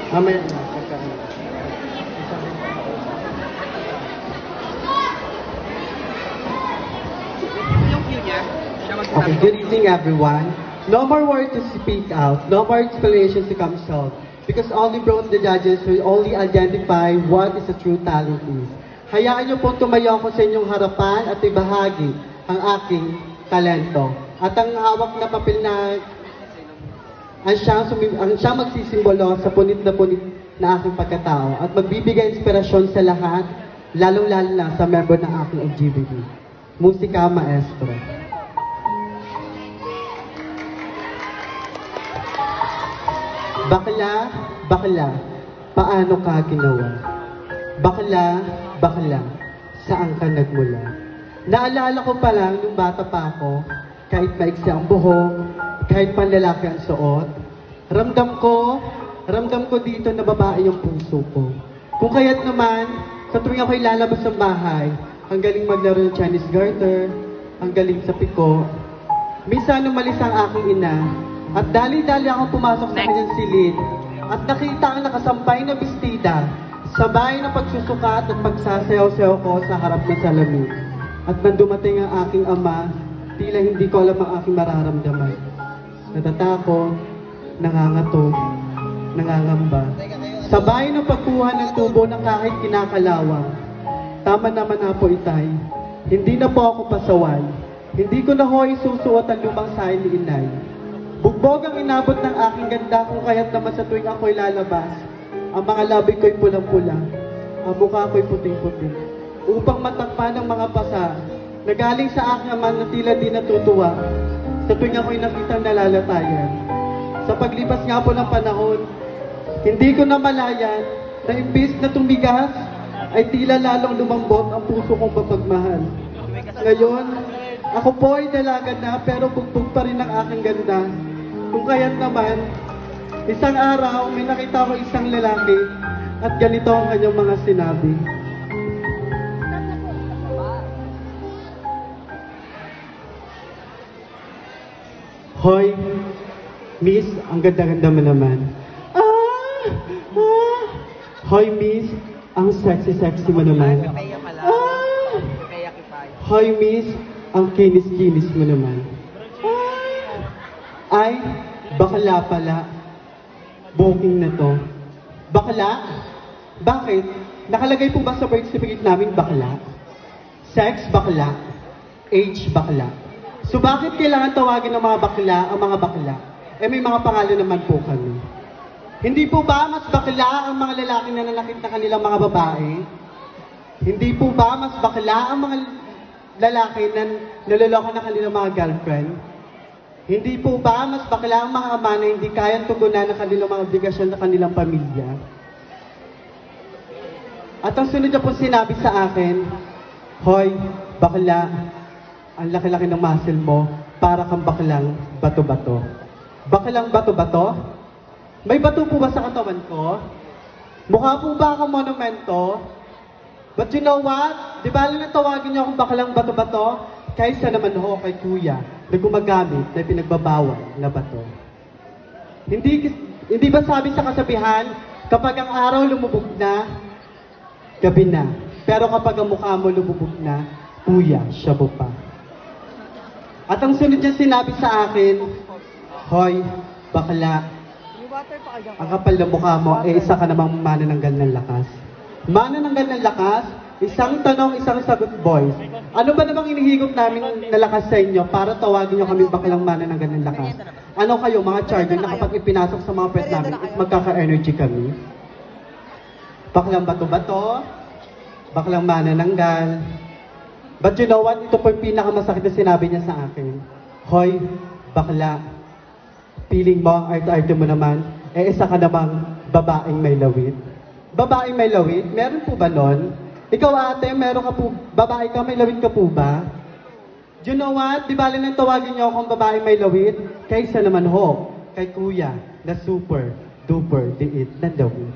Mamaya na, pagkain. Okay, good evening everyone. No more words to speak out, no more explanations to come short. Because only brought the judges will only identify what is a true talent is. Hayaan niyo pong tumayo ako sa inyong harapan at ibahagi ang aking talento. At ang hawak na papel na ang siyang magsisimbolo sa punit na aking pagkatao at magbibigay inspirasyon sa lahat, lalong-lalo na sa member ng aking LGBT. Musika Maestro. Bakla, bakla, paano ka ginawa? Bakla, bakla, saan ka nagmula? Naalala ko pa lang nung bata pa ako, kahit maiksi ang buhok, kahit panlalaki ang suot, ramdam ko dito na babae yung puso ko. Kung kaya't naman, sa tuwing ako'y lalabas ng bahay, ang galing maglaro ng Chinese garter, ang galing sa piko. Minsan umalis ang aking ina, at dali-dali ako pumasok sa kanyang silid at nakita ang nakasampay na bestida, sabay na pagsusukat at pagsasayaw-sayaw ko sa harap ng salamin. At nang dumating ang aking ama, tila hindi ko alam ang aking mararamdaman. Natatakot, nangangatog, nangangamba. Sabay ng pagkuha ng tubo ng kahit kinakalawang. Tama naman na po itay, hindi na po ako pasaway. Hindi ko na ho isusuot ang lumang sayo ni inay. Bugbog ang inabot ng aking ganda kung kaya't naman sa tuwing ako'y lalabas. Ang mga labi ko'y pulang-pula, ang mukha ko'y puting-puting. Upang matakpan ng mga pasa na galing sa aking ama na tila di natutuwa sa tuwing ako'y nakitang nalalatayan. Sa paglipas nga po ng panahon, hindi ko na malayan na imbis na tumigas ay tila lalong lumambot ang puso kong mapagmahal. Ngayon, ako po ay dalaga na pero bugbog pa rin ang aking ganda. Kung kaya't naman, isang araw may nakita ko isang lalaki at ganito ang kanyang mga sinabi. Hoy, miss, ang ganda-ganda mo naman. Hoy, miss, ang sexy-sexy mo naman. Hoy, miss, ang kinis-kinis mo naman. Ay, bakla pala. Booking na to. Bakla? Bakit? Nakalagay po ba sa birth certificate namin bakla? Sex, bakla. Age, bakla. So bakit kailangan tawagin ng mga bakla ang mga bakla? Eh may mga pangalan naman po kami. Hindi po ba mas bakla ang mga lalaki na nanakit na kanilang mga babae? Hindi po ba mas bakla ang mga lalaki na naloloko na kanilang mga girlfriend? Hindi po ba mas bakla ang mga ama na hindi kayang tugunan ng kanilang mga obligasyon na kanilang pamilya? At ang sunod na po sinabi sa akin, hoy, bakla, ang laki-laki ng muscle mo, para kang baklang bato-bato. Baklang bato-bato? May bato po ba sa katawan ko? Mukha po ba akong monumento? But you know what? Di ba lang tawagin niyo akong baklang bato-bato? Kaysa naman ho kay kuya na gumagamit na pinagbabawal na bato. Hindi ba sabi sa kasabihan, kapag ang araw lumubog na, gabi na. Pero kapag ang mukha mo lumubog na, kuya, shabu pa. At ang sunod niya sinabi sa akin, hoy, bakla, ang kapal na mukha mo, isa ka namang manananggal ng lakas. Manananggal ng lakas? Isang tanong, isang sagot, boys. Ano ba namang inihigop namin na lakas sa inyo para tawagin nyo kami baklang manananggal ng lakas? Ano kayo, mga charger, na kapag ipinasok sa mga pet namin, is magkaka-energy kami? Baklang bato-bato, baklang manananggal. But you know what? Ito po yung pinakamasakit na sinabi niya sa akin. Hoy, bakla, feeling mo ang arte-arte mo naman, isa ka namang babaeng may lawit. Babaeng may lawit? Meron po ba nun? Ikaw ate, meron ka po, babae ka, may lawit ka po ba? Do you know what? Di ba lang tawagin niyo akong babae may lawit? Kaysa naman ho, kay kuya, na super, duper, diit, na lawit.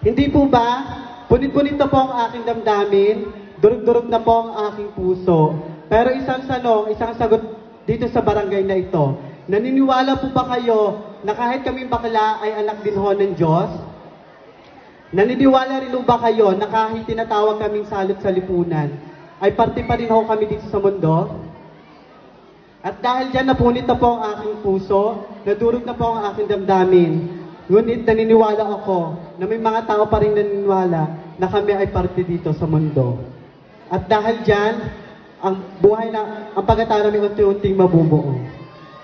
Hindi po ba? Punit-punit na po ang aking damdamin, durug-durug na po ang aking puso. Pero isang sagot dito sa barangay na ito, naniniwala po ba kayo na kahit kaming bakla ay anak din ho ng Diyos? Naniniwala rin ho ba kayo na kahit tinatawag kaming salot sa lipunan, ay parte pa rin ho kami dito sa mundo? At dahil dyan napunit na po ang aking puso, nadurog na po ang aking damdamin, ngunit naniniwala ako na may mga tao pa rin naniniwala na kami ay parte dito sa mundo. At dahil dyan, ang buhay na, ang pagkatao namin unti-unting mabubuo.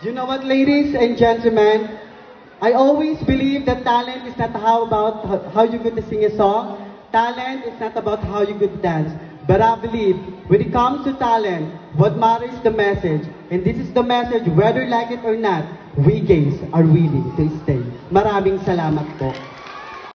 You know what, ladies and gentlemen? I always believe that talent is not how you good to sing a song. Talent is not about how you good to dance. But I believe when it comes to talent, what matters is the message. And this is the message, whether you like it or not, we gays are willing to stay. Maraming salamat po.